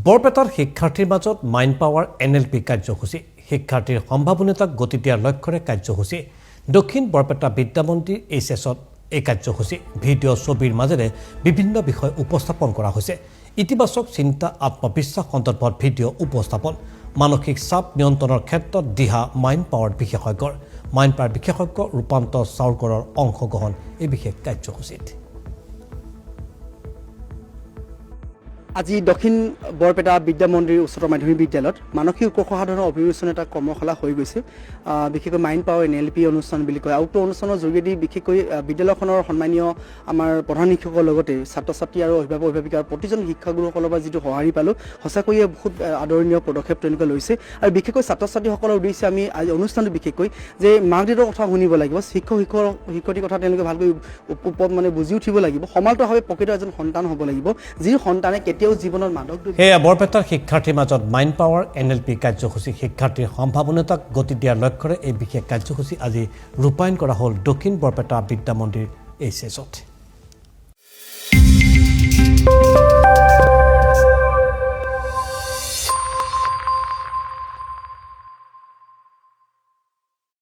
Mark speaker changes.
Speaker 1: বৰপেটাৰ শিক্ষাৰ্থীৰ মাজত মাইণ্ড পাৱাৰ NLP কাৰ্যসূচী শিক্ষাৰ্থীৰ সম্ভাৱনীয়তাক গতি দিয়াৰ লক্ষ্যৰে কাৰ্যসূচী দক্ষিণ বৰপেটা বিদ্যামন্দিৰ HSত এই কাৰ্যসূচী ভিডিঅ' ছবিৰ মাজেৰে বিভিন্ন বিষয় উপস্থাপন কৰা হৈছে ইতিবাচক চিন্তা আত্মবিশ্বাস সন্দৰ্ভত ভিডিঅ' উপস্থাপন মানসিক চাপ নিয়ন্ত্ৰণৰ ক্ষেত্ৰত দিহা মাইণ্ড পাৱাৰ বিশেষজ্ঞৰ মাইণ্ড পাৱাৰ বিশেষজ্ঞ ৰূপান্তৰ চাউকৰৰ অংশগ্ৰহণ এই বিশেষ কাৰ্যসূচীত
Speaker 2: আজি দক্ষিণ বৰপেটা বিদ্যামন্দিৰ উচ্চতৰ মাধ্যমিক বিদ্যালয়ত মানসিক উৎকৰ্ষ সাধনৰ অভিৰুচন এটা কৰ্মশালা হৈ গৈছে বিশেষকৈ মাইণ্ড পাৱাৰ NLP অনুষ্ঠান বুলি কয় উক্ত অনুষ্ঠানৰ যোগেদি বিশেষকৈ বিদ্যালয়খনৰ সন্মানীয় আমাৰ প্ৰধান শিক্ষকৰ লগতে ছাত্ৰ ছাত্ৰী আৰু অভিভাৱিকাৰ প্ৰতিজন শিক্ষাগুৰুসকলৰ পৰা যিটো সঁহাৰি পালোঁ সঁচাকৈয়ে বহুত আদৰণীয় পদক্ষেপ তেওঁলোকে লৈছে আৰু বিশেষকৈ ছাত্ৰ ছাত্ৰীসকলৰ উদ্দেশ্যে আমি আজি অনুষ্ঠানটো বিশেষকৈ যে মাক দেউতাকৰ কথা শুনিব লাগিব শিক্ষয়িত্ৰীৰ কথা তেওঁলোকে ভালকৈ মানে বুজি উঠিব লাগিব সমান্তৰালভাৱে প্ৰকৃত এজন সন্তান হ'ব লাগিব যি সন্তানে জীৱনৰ মাদক
Speaker 1: সেয়া বৰপেটাৰ শিক্ষাৰ্থীৰ মাজত মাইণ্ড পাৱাৰ NLP কাৰ্যসূচী শিক্ষাৰ্থীৰ সম্ভাৱনীয়তাক গতি দিয়াৰ লক্ষ্যৰে এই বিশেষ কাৰ্যসূচী আজি ৰূপায়ণ কৰা হ'ল দক্ষিণ বৰপেটা বিদ্যামন্দিৰ HSত